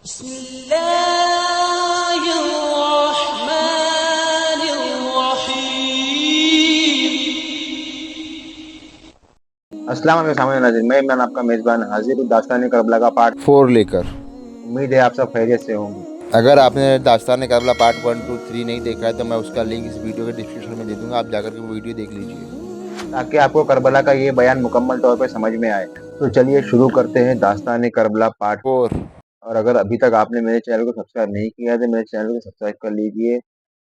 بسم اللہ الرحمن الرحیم۔ السلام علیکم سامعین ناظرین، میں آپ کا میزبان حاضر ہوں داستان کربلا کا پارٹ 4 لے کر۔ امید ہے آپ سب خیریت سے ہوں گے۔ اگر آپ نے داستان کربلا پارٹ 1 2 3 نہیں دیکھا ہے تو میں اس کا لنک اس ویڈیو کے ڈسکرپشن میں دے دوں گا، آپ جا کر کے وہ ویڈیو دیکھ لیجیے تاکہ آپ کو کربلا کا یہ بیان مکمل طور پہ سمجھ میں آئے۔ تو چلیے شروع کرتے ہیں داستان کربلا پارٹ 4۔ اور اگر ابھی تک آپ نے میرے چینل کو سبسکرائب نہیں کیا ہے تو میرے چینل کو سبسکرائب کر لیجیے،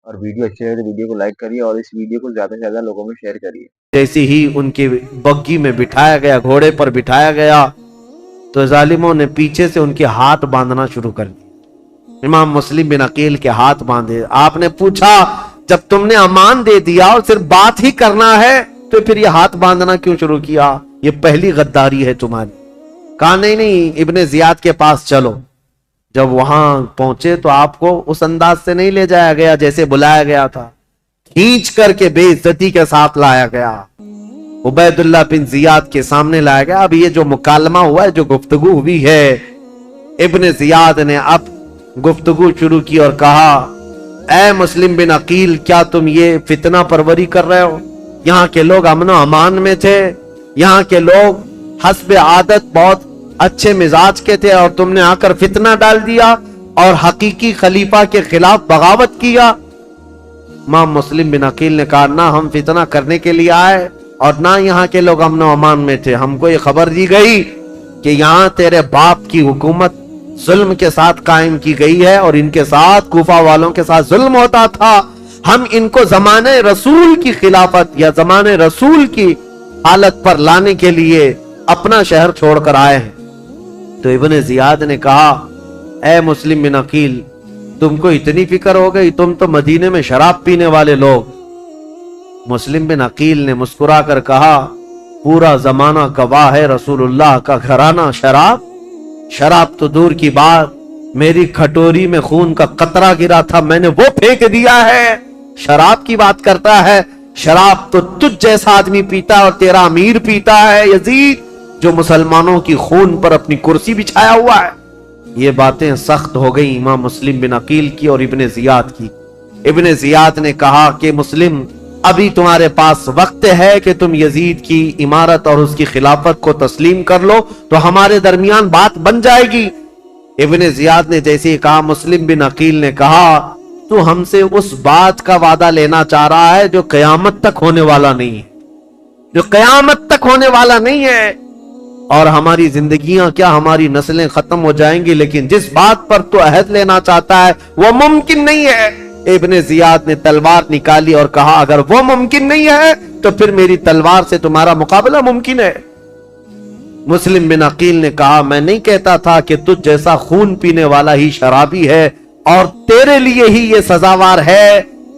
اور ویڈیو اچھی لگے تو ویڈیو کو لائک کریے اور اس ویڈیو کو زیادہ سے زیادہ لوگوں میں شیئر کریے۔ جیسے ہی ان کی بگی میں بٹھایا گیا، گھوڑے پر بٹھایا گیا، تو ظالموں نے پیچھے سے ان کے ہاتھ باندھنا شروع کر دیا۔ امام مسلم بن عقیل کے ہاتھ باندھے۔ آپ نے پوچھا جب تم نے امان دے دیا اور صرف بات ہی کرنا ہے تو پھر یہ ہاتھ باندھنا کیوں شروع کیا؟ یہ پہلی غداری ہے تمہاری۔ کہا نہیں ابن زیاد کے پاس چلو۔ جب وہاں پہنچے تو آپ کو اس انداز سے نہیں لے جایا گیا جیسے بلایا گیا تھا، کھینچ کر کے بے عزتی کے ساتھ لایا گیا، عبید اللہ بن زیاد کے سامنے لایا گیا۔ اب یہ جو مکالمہ ہوا ہے، جو گفتگو ہوئی ہے، ابن زیاد نے اب گفتگو شروع کی اور کہا اے مسلم بن عقیل، کیا تم یہ فتنہ پروری کر رہے ہو؟ یہاں کے لوگ امن و امان میں تھے، یہاں کے لوگ حسب عادت بہت اچھے مزاج کے تھے، اور تم نے آ کر فتنہ ڈال دیا اور حقیقی خلیفہ کے خلاف بغاوت کیا۔ امام مسلم بن عقیل نے کہا نہ ہم فتنہ کرنے کے لیے آئے اور نہ یہاں کے لوگ امن و امان میں تھے۔ ہم کو یہ خبر دی گئی کہ یہاں تیرے باپ کی حکومت ظلم کے ساتھ قائم کی گئی ہے اور ان کے ساتھ کوفہ والوں کے ساتھ ظلم ہوتا تھا۔ ہم ان کو زمانے رسول کی خلافت یا زمانے رسول کی حالت پر لانے کے لیے اپنا شہر چھوڑ کر آئے ہیں۔ تو ابن زیاد نے کہا اے مسلم بن عقیل، تم کو اتنی فکر ہو گئی؟ تم تو مدینے میں شراب پینے والے لوگ۔ مسلم بن عقیل نے مسکرا کر کہا پورا زمانہ گواہ ہے، رسول اللہ کا گھرانہ شراب تو دور کی بات، میری کھٹوری میں خون کا قطرہ گرا تھا، میں نے وہ پھینک دیا ہے۔ شراب کی بات کرتا ہے؟ شراب تو تجھ جیسا آدمی پیتا اور تیرا امیر پیتا ہے یزید، جو مسلمانوں کی خون پر اپنی کرسی بچھایا ہوا ہے۔ یہ باتیں سخت ہو گئی امام مسلم بن عقیل کی اور ابن زیاد کی۔ ابن زیاد نے کہا کہ مسلم، ابھی تمہارے پاس وقت ہے کہ تم یزید کی امارت اور اس کی خلافت کو تسلیم کر لو تو ہمارے درمیان بات بن جائے گی۔ ابن زیاد نے جیسے ہی کہا، مسلم بن عقیل نے کہا تو ہم سے اس بات کا وعدہ لینا چاہ رہا ہے جو قیامت تک ہونے والا نہیں ہے، جو قیامت تک ہونے والا نہیں ہے، اور ہماری زندگیاں کیا، ہماری نسلیں ختم ہو جائیں گی، لیکن جس بات پر تو عہد لینا چاہتا ہے وہ ممکن نہیں ہے۔ ابن زیاد نے تلوار نکالی اور کہا اگر وہ ممکن نہیں ہے تو پھر میری تلوار سے تمہارا مقابلہ ممکن ہے۔ مسلم بن عقیل نے کہا میں نہیں کہتا تھا کہ تجھ جیسا خون پینے والا ہی شرابی ہے اور تیرے لیے ہی یہ سزاوار ہے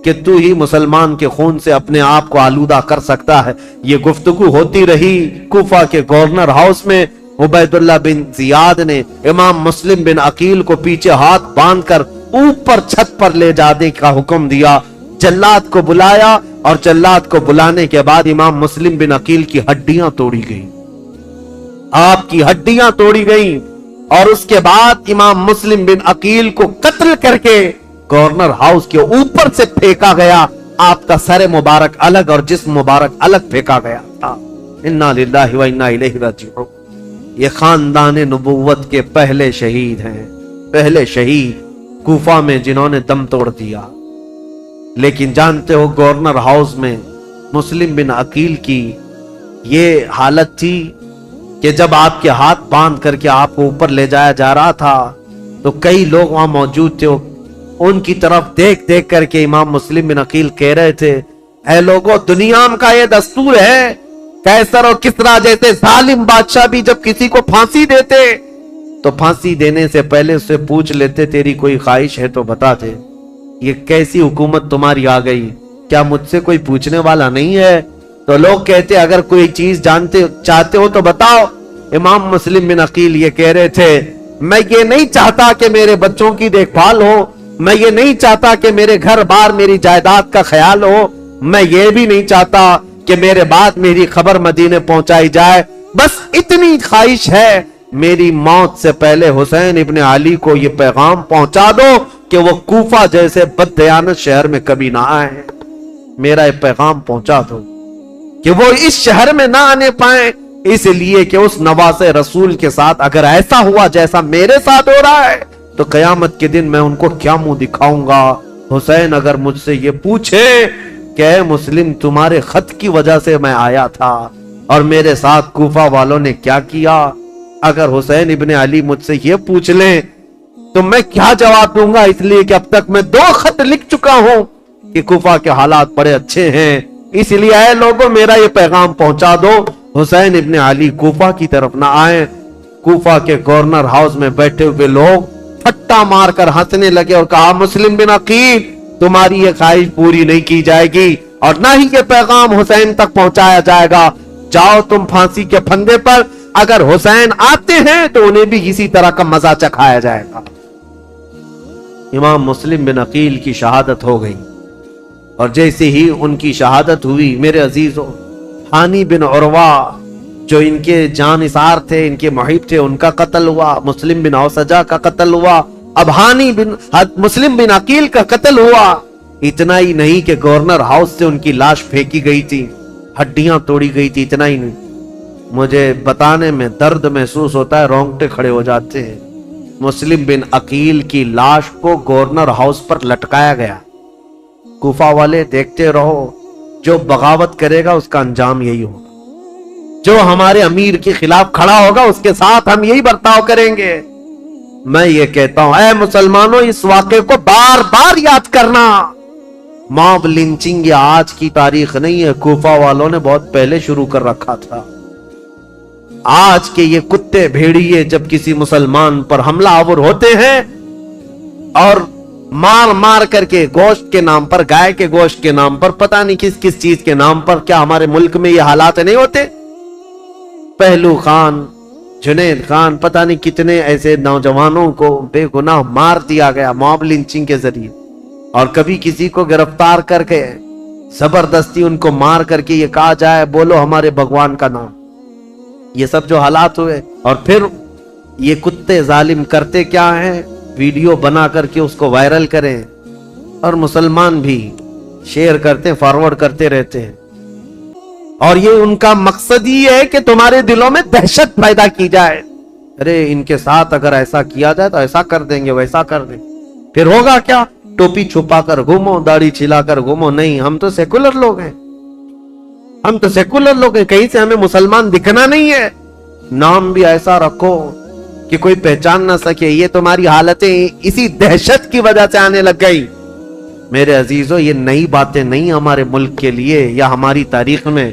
کہ تو ہی مسلمان کے خون سے اپنے آپ کو آلودہ کر سکتا ہے۔ یہ گفتگو ہوتی رہی کوفہ کے گورنر ہاؤس میں۔ عبید اللہ بن زیاد نے امام مسلم بن عقیل کو پیچھے ہاتھ باندھ کر اوپر چھت پر لے جانے کا حکم دیا۔ جلاد کو بلایا اور جلاد کو بلانے کے بعد امام مسلم بن عقیل کی ہڈیاں توڑی گئیں، آپ کی ہڈیاں توڑی گئیں، اور اس کے بعد امام مسلم بن عقیل کو قتل کر کے گورنر ہاؤس کے اوپر سے پھینکا گیا۔ آپ کا سر مبارک الگ اور جسم مبارک الگ پھینکا گیا تھا۔ انا للہ و انا الیہ راجعون۔ یہ خاندان نبوت کے پہلے شہید ہیں، پہلے شہید کوفہ میں جنہوں نے دم توڑ دیا۔ لیکن جانتے ہو گورنر ہاؤس میں مسلم بن عقیل کی یہ حالت تھی کہ جب آپ کے ہاتھ باندھ کر کے آپ کو اوپر لے جایا جا رہا تھا تو کئی لوگ وہاں موجود تھے، ان کی طرف دیکھ کر کے امام مسلم بن عقیل کہہ رہے تھے اے لوگوں، دنیا کا یہ دستور ہے، قیصر اور کسریٰ جیسے ظالم بادشاہ بھی جب کسی کو پھانسی دیتے تو پھانسی دینے سے پہلے اس سے پوچھ لیتے تیری کوئی خواہش ہے تو بتا دے۔ یہ کیسی حکومت تمہاری آ گئی؟ کیا مجھ سے کوئی پوچھنے والا نہیں ہے؟ تو لوگ کہتے اگر کوئی چیز چاہتے ہو تو بتاؤ۔ امام مسلم بن عقیل یہ کہہ رہے تھے میں یہ نہیں چاہتا کہ میرے بچوں کی دیکھ بھال ہو، میں یہ نہیں چاہتا کہ میرے گھر بار میری جائیداد کا خیال ہو، میں یہ بھی نہیں چاہتا کہ میرے بعد میری خبر مدینے پہنچائی جائے، بس اتنی خواہش ہے میری موت سے پہلے حسین ابن علی کو یہ پیغام پہنچا دو کہ وہ کوفہ جیسے بددیانت شہر میں کبھی نہ آئے. میرا یہ پیغام پہنچا دو کہ وہ اس شہر میں نہ آنے پائیں، اس لیے کہ اس نواز رسول کے ساتھ اگر ایسا ہوا جیسا میرے ساتھ ہو رہا ہے تو قیامت کے دن میں ان کو کیا منہ دکھاؤں گا. حسین اگر مجھ سے یہ پوچھے کہ اے مسلم تمہارے خط کی وجہ سے میں آیا تھا اور میرے ساتھ کوفہ والوں نے کیا کیا، اگر حسین ابن علی مجھ سے یہ پوچھ لیں تو میں کیا جواب دوں گا، اس لیے کہ اب تک میں 2 خط لکھ چکا ہوں کہ کوفہ کے حالات بڑے اچھے ہیں. اس لیے اے لوگوں میرا یہ پیغام پہنچا دو، حسین ابن علی کوفہ کی طرف نہ آئیں. کوفہ کے گورنر ہاؤس میں بیٹھے ہوئے لوگ پھٹا مار کر ہنسنے لگے اور کہا مسلم بن عقیل تمہاری یہ خواہش پوری نہیں کی جائے گی اور نہ ہی یہ پیغام حسین تک پہنچایا جائے گا. جاؤ تم پھانسی کے پھندے پر، اگر حسین آتے ہیں تو انہیں بھی اسی طرح کا مزہ چکھایا جائے گا. امام مسلم بن عقیل کی شہادت ہو گئی اور جیسے ہی ان کی شہادت ہوئی میرے عزیزوں، ہانی بن عروہ جو ان کے جان نثار تھے، ان کے محب تھے، ان کا قتل ہوا. مسلم بن اوسجہ کا قتل ہوا. اب ہانی بن مسلم بن عقیل کا قتل ہوا. اتنا ہی نہیں کہ گورنر ہاؤس سے ان کی لاش پھینکی گئی تھی، ہڈیاں توڑی گئی تھی. اتنا ہی نہیں، مجھے بتانے میں درد محسوس ہوتا ہے، رونگٹے کھڑے ہو جاتے ہیں. مسلم بن عقیل کی لاش کو گورنر ہاؤس پر لٹکایا گیا. کوفہ والے دیکھتے رہو، جو بغاوت کرے گا اس کا انجام یہی ہوگا، جو ہمارے امیر کے خلاف کھڑا ہوگا اس کے ساتھ ہم یہی برتاؤ کریں گے. میں یہ کہتا ہوں اے مسلمانوں، اس واقعے کو بار بار یاد کرنا. موب لنچنگ یہ آج کی تاریخ نہیں ہے، کوفہ والوں نے بہت پہلے شروع کر رکھا تھا. آج کے یہ کتے بھیڑیے جب کسی مسلمان پر حملہ آور ہوتے ہیں اور مار مار کر کے گوشت کے نام پر، گائے کے گوشت کے نام پر، پتہ نہیں کس کس چیز کے نام پر، کیا ہمارے ملک میں یہ حالات نہیں ہوتے؟ پہلو خان، جنید خان، پتہ نہیں کتنے ایسے نوجوانوں کو بے گناہ مار دیا گیا موب لنچنگ کے ذریعے، اور کبھی کسی کو گرفتار کر کے زبردستی ان کو مار کر کے یہ کہا جائے بولو ہمارے بھگوان کا نام. یہ سب جو حالات ہوئے، اور پھر یہ کتے ظالم کرتے کیا ہیں، ویڈیو بنا کر کے اس کو وائرل کریں اور مسلمان بھی شیئر کرتے، فارورڈ کرتے رہتے ہیں. اور یہ ان کا مقصد ہی ہے کہ تمہارے دلوں میں دہشت پیدا کی جائے. ارے ان کے ساتھ اگر ایسا کیا جائے تو ایسا کر دیں گے، ویسا کر دیں گے. پھر ہوگا کیا؟ ٹوپی چھپا کر گھومو، داڑھی چھلا کر گھومو. نہیں، ہم تو سیکولر لوگ ہیں، ہم تو سیکولر لوگ ہیں، کہیں سے ہمیں مسلمان دکھنا نہیں ہے. نام بھی ایسا رکھو کہ کوئی پہچان نہ سکے. یہ تمہاری حالتیں اسی دہشت کی وجہ سے آنے لگ گئی. میرے عزیزو، یہ نئی باتیں نہیں ہمارے ملک کے لیے یا ہماری تاریخ میں.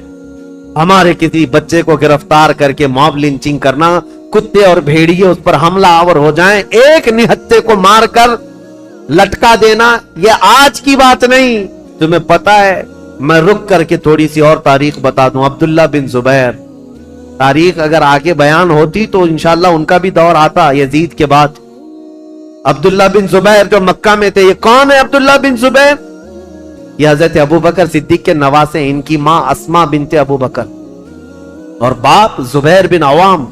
ہمارے کسی بچے کو گرفتار کر کے موب لنچنگ کرنا، کتے اور بھیڑیے اس پر حملہ آور ہو جائیں، ایک نہتے کو مار کر لٹکا دینا، یہ آج کی بات نہیں. تمہیں پتا ہے، میں رک کر کے تھوڑی سی اور تاریخ بتا دوں. عبداللہ بن زبیر، تاریخ اگر آگے بیان ہوتی تو انشاءاللہ ان کا بھی دور آتا یزید کے بعد. عبداللہ بن زبیر جو مکہ میں تھے، یہ کون ہے عبداللہ بن زبیر؟ یہ حضرت ابو بکر صدیق کے نواسے ہیں. ان کی ماں اسما بنت ابو بکر اور باپ زبیر بن عوام،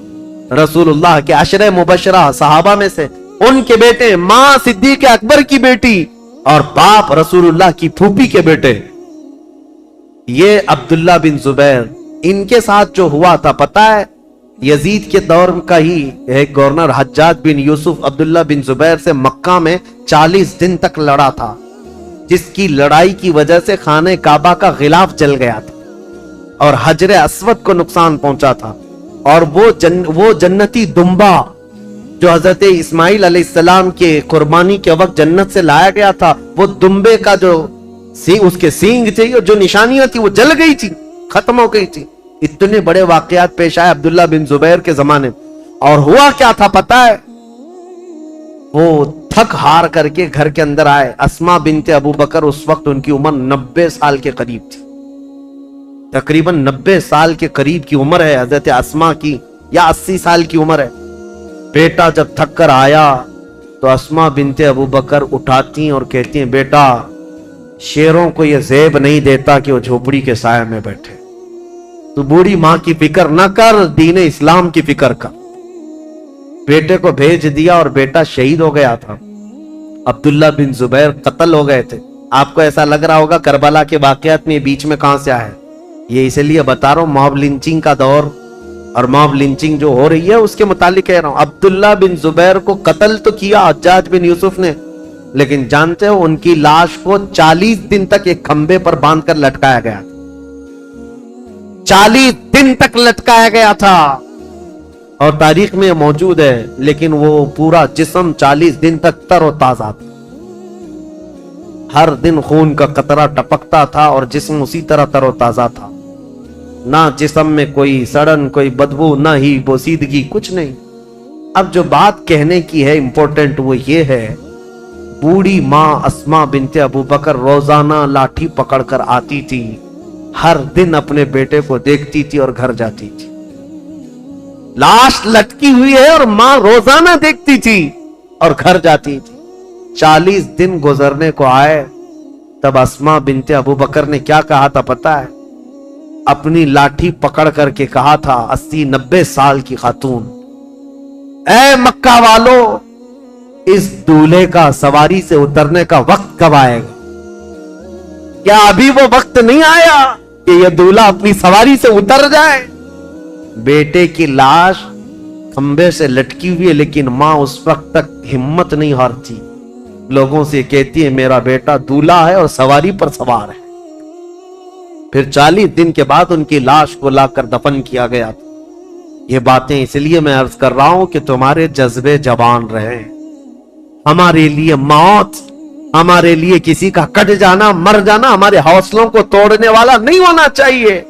رسول اللہ کے عشرہ مبشرہ صحابہ میں سے. ان کے بیٹے، ماں صدیق اکبر کی بیٹی اور باپ رسول اللہ کی پھوپھی کے بیٹے. یہ عبداللہ بن زبیر، ان کے ساتھ جو ہوا تھا پتہ ہے، یزید کے دور کا ہی ایک گورنر حجاج بن یوسف عبداللہ بن زبیر سے مکہ میں 40 دن تک لڑا تھا، جس کی لڑائی کی وجہ سے خانہ کعبہ کا غلاف جل گیا تھا اور حجر اسود کو نقصان پہنچا تھا. اور وہ جنتی دمبا جو حضرت اسماعیل علیہ السلام کے قربانی کے وقت جنت سے لایا گیا تھا، وہ دمبے کا جو اس کے سینگ تھے، جو نشانیاں تھی، وہ جل گئی تھی، ختم ہو گئی تھی. اتنے بڑے واقعات پیش آئے عبداللہ بن زبیر کے زمانے میں. اور ہوا کیا تھا پتہ ہے؟ وہ تھک ہار کر کے گھر کے اندر آئے. اسما بنت ابو بکر، اس وقت ان کی عمر 90 سال کے قریب تھی، تقریباً 90 سال کے قریب کی عمر ہے حضرت اسما کی، یا 80 سال کی عمر ہے. بیٹا جب تھک کر آیا تو اسما بنت ابو بکر اٹھاتی اور کہتی ہیں، بیٹا شیروں کو یہ زیب نہیں دیتا کہ وہ جھوپڑی کے سائے میں بیٹھے. تو بوڑھی ماں کی فکر نہ کر، دین اسلام کی فکر کر. بیٹے کو بھیج دیا اور بیٹا شہید ہو گیا تھا. عبداللہ بن زبیر قتل ہو گئے تھے. آپ کو ایسا لگ رہا ہوگا کربلا کے واقعات میں بیچ میں کہاں سے آئے. یہ اس لیے بتا رہا ہوں موب لنچنگ کا دور اور موب لنچنگ جو ہو رہی ہے اس کے متعلق کہہ رہا ہوں. عبداللہ بن زبیر کو قتل تو کیا حجاج بن یوسف نے, لیکن جانتے ہو ان کی لاش کو 40 دن تک ایک کھمبے پر باندھ کر لٹکایا گیا تھا. 40 دن تک لٹکایا گیا تھا اور تاریخ میں موجود ہے. لیکن وہ پورا جسم 40 دن تک تر و تازہ تھا. ہر دن خون کا قطرہ ٹپکتا تھا اور جسم اسی طرح تر و تازہ تھا. نہ جسم میں کوئی سڑن, کوئی بدبو, نہ ہی بوسیدگی, کچھ نہیں. اب جو بات کہنے کی ہے امپورٹنٹ وہ یہ ہے, بوڑھی ماں اسماء بنت ابو بکر روزانہ لاٹھی پکڑ کر آتی تھی, ہر دن اپنے بیٹے کو دیکھتی تھی اور گھر جاتی تھی. لاش لٹکی ہوئی ہے اور ماں روزانہ دیکھتی تھی اور گھر جاتی تھی. 40 دن گزرنے کو آئے تب اسماء بنت ابو بکر نے کیا کہا تھا پتہ ہے؟ اپنی لاٹھی پکڑ کر کے کہا تھا 80-90 سال کی خاتون, اے مکہ والو, اس دولہے کا سواری سے اترنے کا وقت کب آئے گا؟ کیا ابھی وہ وقت نہیں آیا کہ یہ دولہا اپنی سواری سے اتر جائے؟ بیٹے کی لاش کھمبے سے لٹکی ہوئی ہے لیکن ماں اس وقت تک ہمت نہیں ہارتی. لوگوں سے کہتی ہے میرا بیٹا دولہا ہے اور سواری پر سوار ہے. پھر 40 دن کے بعد ان کی لاش کو لا کر دفن کیا گیا تھا. یہ باتیں اس لیے میں عرض کر رہا ہوں کہ تمہارے جذبے جوان رہیں. ہمارے لیے موت, ہمارے لیے کسی کا کٹ جانا, مر جانا ہمارے حوصلوں کو توڑنے والا نہیں ہونا چاہیے.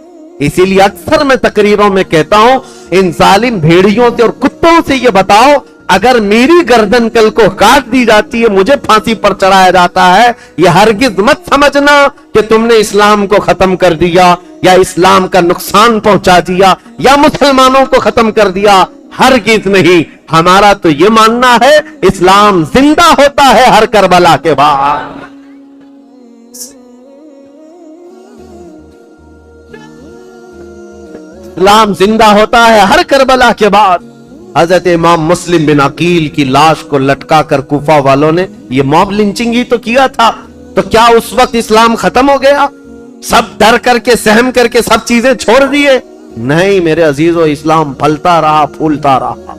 اسی لیے اکثر میں تقریروں میں کہتا ہوں ان ظالم بھیڑیوں سے اور کتوں سے یہ بتاؤ, اگر میری گردن کل کو کاٹ دی جاتی ہے, مجھے پھانسی پر چڑھایا جاتا ہے, یہ ہرگز مت سمجھنا کہ تم نے اسلام کو ختم کر دیا یا اسلام کا نقصان پہنچا دیا یا مسلمانوں کو ختم کر دیا. ہرگز نہیں. ہمارا تو یہ ماننا ہے اسلام زندہ ہوتا ہے ہر کربلا کے بعد. اسلام زندہ ہوتا ہے ہر کربلا کے بعد. حضرت امام مسلم بن عقیل کی لاش کو لٹکا کر کوفہ والوں نے یہ موب لنچنگ ہی تو کیا تھا. تو کیا اس وقت اسلام ختم ہو گیا؟ سب ڈر کر کے, سہم کر کے سب چیزیں چھوڑ دیے؟ نہیں میرے عزیزو, اسلام پھلتا رہا, پھولتا رہا.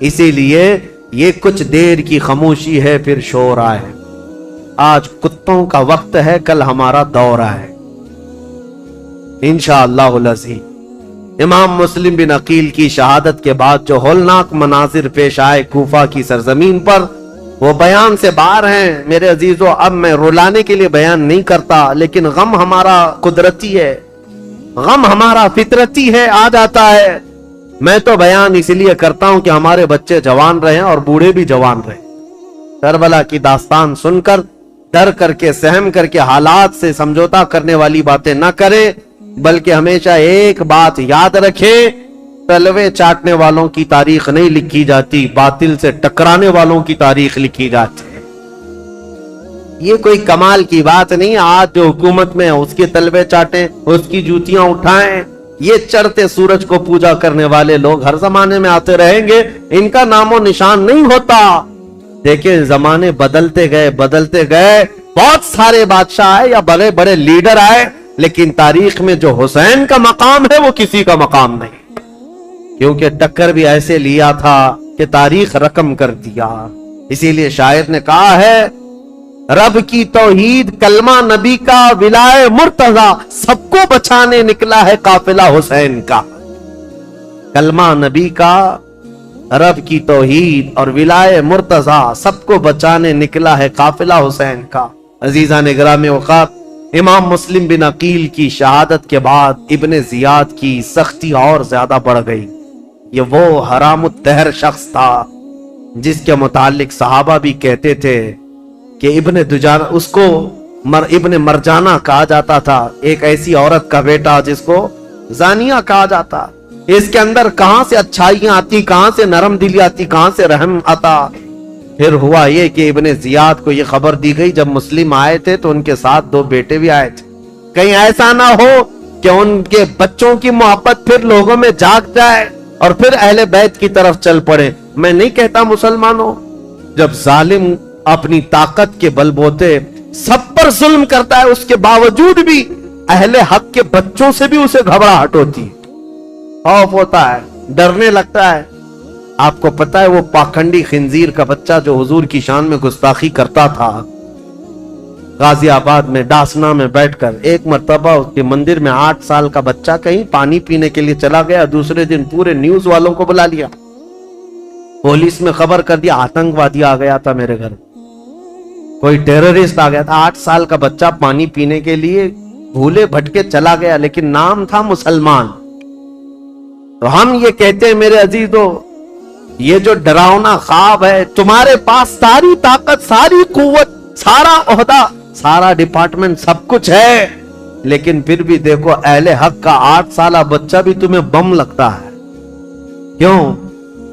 اسی لیے یہ کچھ دیر کی خاموشی ہے پھر شور آئے. آج کتوں کا وقت ہے, کل ہمارا دور ہے انشاءاللہ العزیز. امام مسلم بن عقیل کی شہادت کے بعد جو ہولناک مناظر پیش آئے کوفہ کی سرزمین پر, وہ بیان سے باہر ہیں میرے عزیزو. اب میں رلانے کے لیے بیان نہیں کرتا, لیکن غم ہمارا قدرتی ہے, غم ہمارا فطرتی ہے, آ جاتا ہے. میں تو بیان اس لیے کرتا ہوں کہ ہمارے بچے جوان رہیں اور بوڑھے بھی جوان رہیں. کربلا کی داستان سن کر ڈر کر کے, سہم کر کے, حالات سے سمجھوتا کرنے والی باتیں نہ کریں, بلکہ ہمیشہ ایک بات یاد رکھیں, تلوے چاٹنے والوں کی تاریخ نہیں لکھی جاتی, باطل سے ٹکرانے والوں کی تاریخ لکھی جاتی ہے. یہ کوئی کمال کی بات نہیں. آج جو حکومت میں اس کے تلوے چاٹیں, اس کی جوتیاں اٹھائیں, یہ چڑھتے سورج کو پوجا کرنے والے لوگ ہر زمانے میں آتے رہیں گے, ان کا نام و نشان نہیں ہوتا. دیکھیں زمانے بدلتے گئے, بدلتے گئے. بہت سارے بادشاہ آئے یا بڑے بڑے لیڈر آئے, لیکن تاریخ میں جو حسین کا مقام ہے وہ کسی کا مقام نہیں, کیونکہ ٹکر بھی ایسے لیا تھا کہ تاریخ رقم کر دیا. اسی لیے شاعر نے کہا ہے رب کی توحید کلمہ نبی کا ولائے مرتضی, سب کو بچانے نکلا ہے قافلہ حسین کا. کلمہ نبی کا, رب کی توحید اور ولائے مرتضی, سب کو بچانے نکلا ہے قافلہ حسین کا. عزیزان گرامی اوقات, امام مسلم بن عقیل کی شہادت کے بعد ابن زیاد کی سختی اور زیادہ بڑھ گئی. یہ وہ حرام الدہر شخص تھا جس کے متعلق صحابہ بھی کہتے تھے کہ ابن دجانہ, اس کو ابن مرجانہ کہا جاتا تھا, ایک ایسی عورت کا بیٹا جس کو زانیہ کہا جاتا. اس کے اندر کہاں سے اچھائیاں آتی, کہاں سے نرم دلی آتی, کہاں سے رحم آتا. پھر ہوا یہ کہ ابن زیاد کو یہ خبر دی گئی, جب مسلم آئے تھے تو ان کے ساتھ 2 بیٹے بھی آئے تھے, کہیں ایسا نہ ہو کہ ان کے بچوں کی محبت پھر لوگوں میں جاگ جائے اور پھر اہل بیت کی طرف چل پڑے. میں نہیں کہتا مسلمانوں، جب ظالم اپنی طاقت کے بلبوتے سب پر ظلم کرتا ہے، اس کے باوجود بھی اہل حق کے بچوں سے بھی اسے گھبراہٹ ہوتی ہے، خوف ہوتا ہے، ڈرنے لگتا ہے۔ آپ کو پتا ہے وہ پاکھنڈی خنزیر کا بچہ جو حضور کی شان میں گستاخی کرتا تھا، غازی آباد میں ڈاسنا میں بیٹھ کر ایک مرتبہ اس کے مندر میں 8 سال کا بچہ کہیں پانی پینے کے لیے چلا گیا، دوسرے دن پورے نیوز والوں کو بلا لیا، پولیس میں خبر کر دیا آتنکوادی آ گیا تھا میرے گھر، کوئی ٹیررسٹ آ گیا تھا۔ 8 سال کا بچہ پانی پینے کے لیے بھولے بھٹکے چلا گیا، لیکن نام تھا مسلمان۔ تو ہم یہ کہتے ہیں میرے عزیزو، یہ جو ڈراؤنا خواب ہے، تمہارے پاس ساری طاقت، ساری قوت، سارا عہدہ، سارا ڈپارٹمنٹ، سب کچھ ہے، لیکن پھر بھی دیکھو اہل حق کا 8 سالہ بچہ بھی تمہیں بم لگتا ہے۔ کیوں؟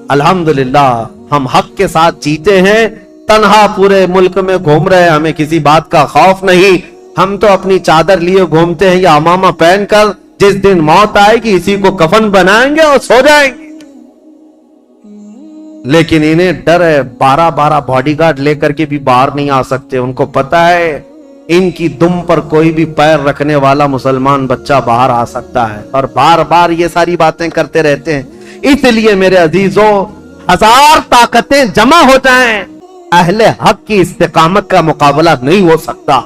الحمدللہ ہم حق کے ساتھ جیتے ہیں، تنہا پورے ملک میں گھوم رہے ہیں، ہمیں کسی بات کا خوف نہیں، ہم تو اپنی چادر لیے گھومتے ہیں یا امامہ پہن کر، جس دن موت آئے گی اسی کو کفن بنائیں گے اور سو جائیں گے۔ لیکن انہیں ڈر ہے، 12 باڈی گارڈ لے کر کے بھی باہر نہیں آ سکتے، ان کو پتا ہے ان کی دم پر کوئی بھی پیر رکھنے والا مسلمان بچہ باہر آ سکتا ہے، اور بار بار یہ ساری باتیں کرتے رہتے ہیں۔ اس لیے میرے عزیزو، 1000 طاقتیں جمع ہو جائیں، اہل حق کی استقامت کا مقابلہ نہیں ہو سکتا۔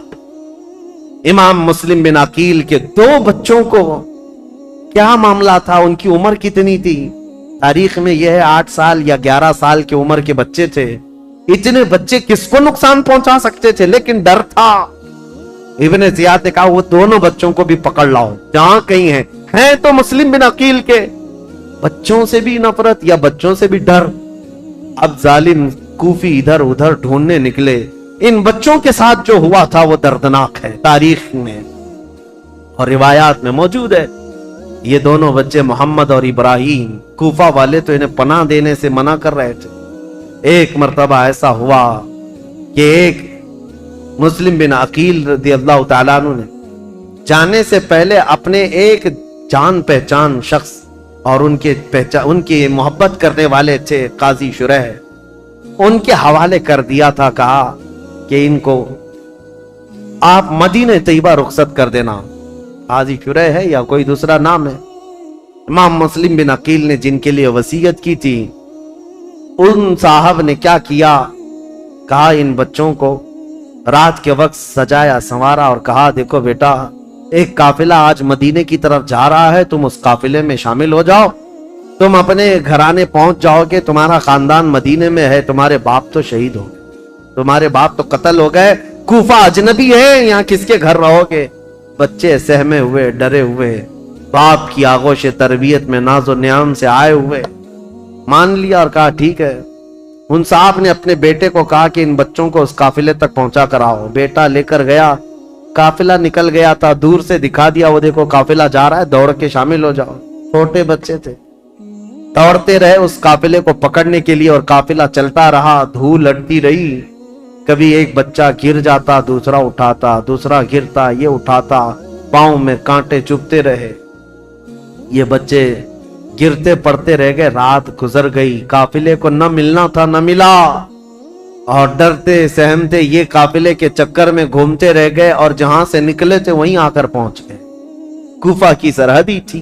امام مسلم بن عقیل کے 2 بچوں کو کیا معاملہ تھا، ان کی عمر کتنی تھی؟ تاریخ میں یہ ہے 8 سال یا 11 سال کی عمر کے بچے تھے۔ اتنے بچے کس کو نقصان پہنچا سکتے تھے، لیکن ڈر تھا۔ ابن زیاد نے کہا وہ دونوں بچوں کو بھی پکڑ لاؤ جہاں کہیں ہیں تو مسلم بن عقیل کے بچوں سے بھی نفرت یا بچوں سے بھی ڈر۔ اب ظالم کوفی ادھر ادھر ڈھونڈنے نکلے، ان بچوں کے ساتھ جو ہوا تھا وہ دردناک ہے، تاریخ میں اور روایات میں موجود ہے۔ یہ دونوں بچے محمد اور ابراہیم، کوفہ والے تو انہیں پناہ دینے سے منع کر رہے تھے۔ ایک مرتبہ ایسا ہوا کہ ایک مسلم بن عقیل رضی اللہ تعالیٰ عنہ نے جانے سے پہلے اپنے ایک جان پہچان شخص اور ان کے محبت کرنے والے تھے قاضی شریح، ان کے حوالے کر دیا تھا، کہا کہ ان کو آپ مدینہ طیبہ رخصت کر دینا۔ قاضی شریح ہے یا کوئی دوسرا نام ہے؟ امام مسلم بن عقیل نے جن کے لیے وصیت کی تھی، ان صاحب نے کیا کیا، کہا ان بچوں کو رات کے وقت سجایا سنوارا اور کہا دیکھو بیٹا، ایک قافلہ آج مدینے کی طرف جا رہا ہے، تم اس قافلے میں شامل ہو جاؤ، تم اپنے گھرانے پہنچ جاؤ گے، تمہارا خاندان مدینے میں ہے، تمہارے باپ تو شہید ہو گئے، تمہارے باپ تو قتل ہو گئے، کوفہ اجنبی ہے، یہاں کس کے گھر رہو گے؟ بچے سہمے ہوئے، ڈرے ہوئے، باپ کی آغوش تربیت میں ناز و نیام سے آئے ہوئے، مان لیا اور کہا ٹھیک ہے۔ ان صاحب نے اپنے بیٹے کو کہا کہ ان بچوں کو اس قافلے تک پہنچا کر آؤ۔ بیٹا لے کر گیا، قافلہ نکل گیا تھا، دور سے دکھا دیا وہ دیکھو قافلہ جا رہا ہے، دوڑ کے شامل ہو جاؤ۔ چھوٹے بچے تھے، دوڑتے رہے اس قافلے کو پکڑنے کے لیے اور قافلہ چلتا رہا، دھول لڑتی رہی، کبھی ایک بچہ گر جاتا، دوسرا اٹھاتا، دوسرا گرتا، یہ اٹھاتا، پاؤں میں کانٹے چبھتے رہے، یہ بچے گرتے پڑتے رہ گئے۔ رات گزر گئی، قافلے کو نہ ملنا تھا، نہ ملا، اور ڈرتے سہمتے یہ قافلے کے چکر میں گھومتے رہ گئے، اور جہاں سے نکلے تھے وہیں آ کر پہنچ گئے۔ کوفہ کی سرحدی تھی،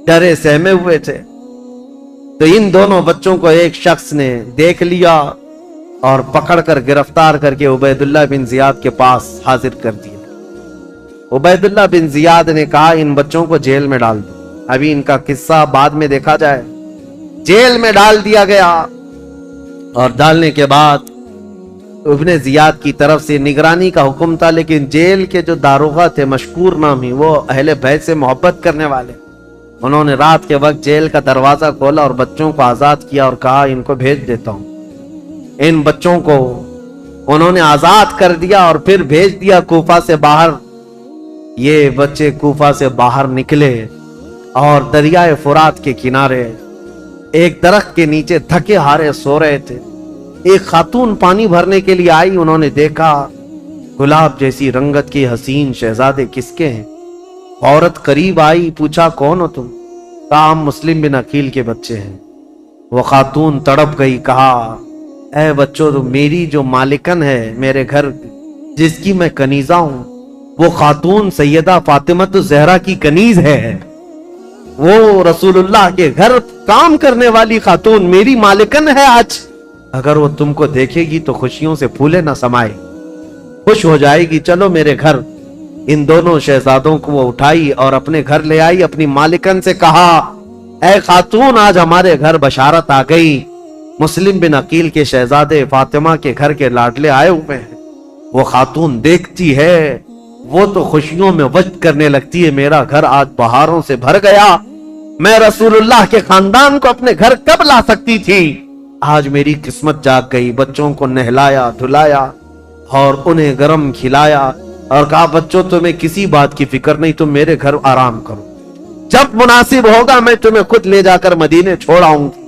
ڈرے سہمے ہوئے تھے۔ تو ان دونوں بچوں کو ایک شخص نے دیکھ لیا اور پکڑ کر گرفتار کر کے عبید اللہ بن زیاد کے پاس حاضر کر دیا۔ عبید اللہ بن زیاد نے کہا ان بچوں کو جیل میں ڈال دو، ابھی ان کا قصہ بعد میں دیکھا جائے۔ جیل میں ڈال دیا گیا، اور ڈالنے کے بعد ابن زیاد کی طرف سے نگرانی کا حکم تھا، لیکن جیل کے جو داروغہ تھے مشکور نامی، وہ اہل بیت سے محبت کرنے والے، انہوں نے رات کے وقت جیل کا دروازہ کھولا اور بچوں کو آزاد کیا اور کہا ان کو بھیج دیتا ہوں۔ ان بچوں کو انہوں نے آزاد کر دیا اور پھر بھیج دیا کوفہ سے باہر۔ یہ بچے کوفہ سے باہر نکلے اور دریائے فرات کے کنارے ایک درخت کے نیچے تھکے ہارے سو رہے تھے۔ ایک خاتون پانی بھرنے کے لیے آئی، انہوں نے دیکھا گلاب جیسی رنگت کے حسین شہزادے کس کے ہیں؟ عورت قریب آئی، پوچھا کون ہو تم؟ کہا ہم مسلم بن عقیل کے بچے ہیں۔ وہ خاتون تڑپ گئی, کہا اے بچوں, تو میری جو مالکن ہے میرے گھر, جس کی میں کنیزہ ہوں, وہ خاتون سیدہ فاطمہ الزہرا کی کنیز ہے. وہ رسول اللہ کے گھر کام کرنے والی خاتون میری مالکن ہے آج. اگر وہ تم کو دیکھے گی تو خوشیوں سے پھولے نہ سمائے, خوش ہو جائے گی. چلو میرے گھر. ان دونوں شہزادوں کو وہ اٹھائی اور اپنے گھر لے آئی. اپنی مالکن سے کہا اے خاتون, آج ہمارے گھر بشارت آ گئی, مسلم بن عقیل کے شہزادے فاطمہ کے گھر کے لاڈلے آئے ہوئے ہیں. وہ خاتون دیکھتی ہے, وہ تو خوشیوں میں وجد کرنے لگتی ہے, میرا گھر آج بہاروں سے بھر گیا. میں رسول اللہ کے خاندان کو اپنے گھر کب لا سکتی تھی, آج میری قسمت جاگ گئی. بچوں کو نہلایا دھلایا اور انہیں گرم کھلایا اور کہا بچوں تمہیں کسی بات کی فکر نہیں, تم میرے گھر آرام کرو, جب مناسب ہوگا میں تمہیں خود لے جا کر مدینے چھوڑ آؤں گی.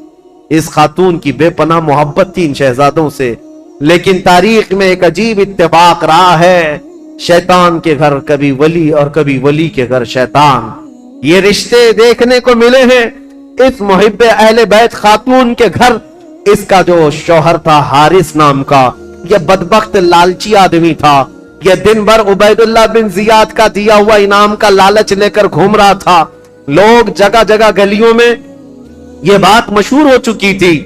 اس خاتون کی بے پناہ محبت تھی ان شہزادوں سے. لیکن تاریخ میں ایک عجیب اتفاق رہا ہے, شیطان کے گھر کبھی ولی اور کبھی ولی کے گھر شیطان. یہ رشتے دیکھنے کو ملے ہیں اس محب اہل بیت خاتون کے گھر. اس کا جو شوہر تھا حارث نام کا, یہ بدبخت لالچی آدمی تھا. یہ دن بھر عبید اللہ بن زیاد کا دیا ہوا انعام کا لالچ لے کر گھوم رہا تھا. لوگ جگہ جگہ گلیوں میں یہ بات مشہور ہو چکی تھی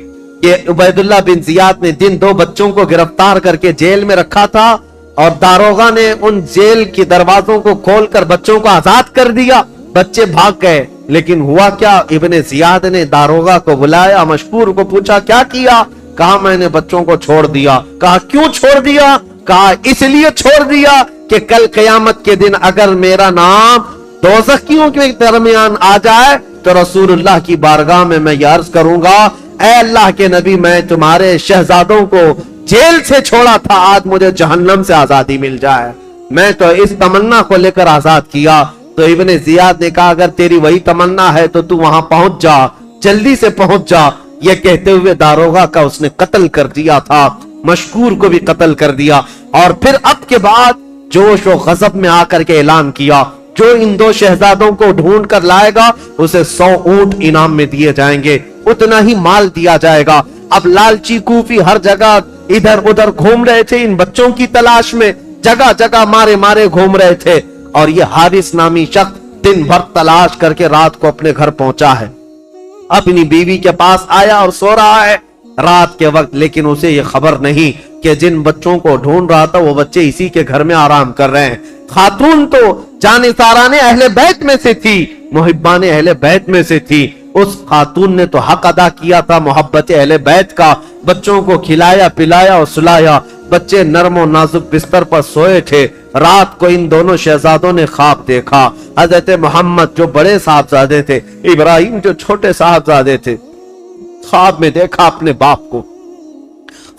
کہ عبید اللہ بن زیاد نے دن 2 بچوں کو گرفتار کر کے جیل میں رکھا تھا اور داروغہ نے ان جیل کے دروازوں کو کھول کر بچوں کو آزاد کر دیا. بچے بھاگ گئے, لیکن ہوا کیا, ابن زیاد نے داروغہ کو بلایا, مشکور کو پوچھا کیا کیا, کہا میں نے بچوں کو چھوڑ دیا. کہا کیوں چھوڑ دیا, کہا اس لیے چھوڑ دیا کہ کل قیامت کے دن اگر میرا نام دوزخیوں کے درمیان آ جائے تو رسول اللہ کی بارگاہ میں یہ عرض کروں گا اے اللہ کے نبی, میں تمہارے شہزادوں کو جیل سے چھوڑا تھا, آج مجھے جہنم سے آزادی مل جائے. میں تو اس تمنا کو لے کر آزاد کیا. تو ابن زیاد نے کہا اگر تیری وہی تمنا ہے تو تو وہاں پہنچ جا, جلدی سے پہنچ جا. یہ کہتے ہوئے داروغہ کا اس نے قتل کر دیا تھا, مشکور کو بھی قتل کر دیا. اور پھر اب کے بعد جوش و غضب میں آ کر کے اعلان کیا جو ان 2 شہزادوں کو ڈھونڈ کر لائے گا اسے 100 اونٹ انعام میں دیے جائیں گے, اتنا ہی مال دیا جائے گا. اب لالچی کوفی ہر جگہ ادھر ادھر گھوم رہے تھے ان بچوں کی تلاش میں, جگہ جگہ مارے مارے گھوم رہے تھے. اور یہ حارث نامی شخص دن بھر تلاش کر کے رات کو اپنے گھر پہنچا ہے, اپنی بیوی کے پاس آیا اور سو رہا ہے رات کے وقت. لیکن اسے یہ خبر نہیں کہ جن بچوں کو ڈھونڈ رہا تھا وہ بچے اسی کے گھر میں آرام کر رہے ہیں. خاتون تو جانثاران اہل بیت میں سے تھی, محبان اہل بیت میں سے تھی. اس خاتون نے تو حق ادا کیا تھا محبت اہل بیت کا, بچوں کو کھلایا پلایا اور سلایا. بچے نرم و نازک بستر پر سوئے تھے. رات کو ان دونوں شہزادوں نے خواب دیکھا. حضرت محمد جو بڑے صاحبزادے تھے, ابراہیم جو چھوٹے صاحبزادے تھے, خواب میں دیکھا اپنے باپ کو.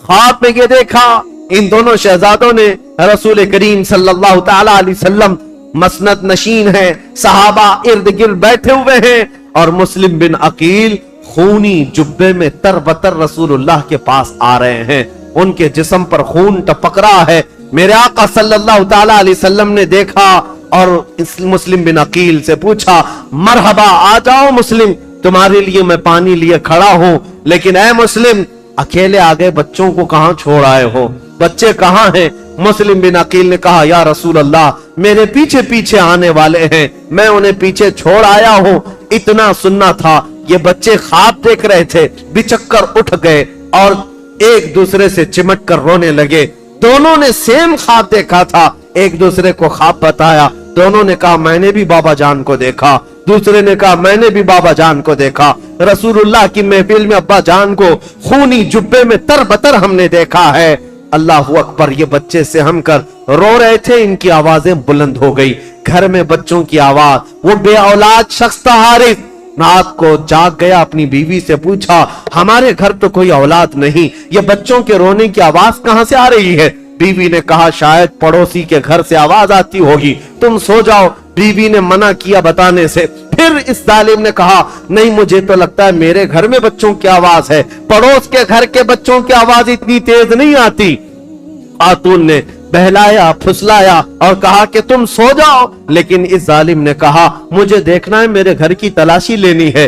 خواب میں یہ دیکھا ان دونوں شہزادوں نے رسول کریم صلی اللہ تعالی علیہ وسلم مسند نشین ہیں, صحابہ ارد گرد بیٹھے ہوئے ہیں اور مسلم بن عقیل خونی جبے میں تر بتر رسول اللہ کے پاس آ رہے ہیں. ان کے جسم پر خون ٹپک رہا ہے. میرے آقا صلی اللہ تعالی علیہ وسلم نے دیکھا اور مسلم بن عقیل سے پوچھا مرحبا, آ جاؤ مسلم, تمہارے لیے میں پانی لیے کھڑا ہوں. لیکن اے مسلم, اکیلے آگے بچوں کو کہاں چھوڑ آئے ہو, بچے کہاں ہیں؟ مسلم بن عقیل نے کہا یا رسول اللہ میرے پیچھے پیچھے آنے والے ہیں, میں انہیں پیچھے چھوڑ آیا ہوں. اتنا سننا تھا, یہ بچے خواب دیکھ رہے تھے, بچک کر اٹھ گئے اور ایک دوسرے سے چمٹ کر رونے لگے. دونوں نے سیم خواب دیکھا تھا, ایک دوسرے کو خواب بتایا. دونوں نے کہا میں نے بھی بابا جان کو دیکھا, دوسرے نے کہا میں نے بھی بابا جان کو دیکھا. رسول اللہ کی محفل میں ابا جان کو خونی جبے میں تر بتر ہم نے دیکھا ہے. اللہ اکبر. یہ بچے سے ہم کر رو رہے تھے, ان کی آوازیں بلند ہو گئی. گھر میں بچوں کی آواز. وہ بے اولاد شخص تھا حارث, رات کو جاگ گیا, اپنی بیوی سے پوچھا ہمارے گھر تو کوئی اولاد نہیں, یہ بچوں کے رونے کی آواز کہاں سے آ رہی ہے؟ بیوی نے کہا شاید پڑوسی کے گھر سے آواز آتی ہوگی, تم سو جاؤ. بیوی نے منع کیا بتانے سے. پھر اس ظالم نے کہا نہیں مجھے تو لگتا ہے میرے گھر میں بچوں کی آواز ہے, پڑوس کے گھر کے بچوں کی آواز اتنی تیز نہیں آتی. خاتون نے بہلایا پھسلایا اور کہا کہ تم سو جاؤ. لیکن اس ظالم نے کہا مجھے دیکھنا ہے, میرے گھر کی تلاشی لینی ہے.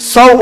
100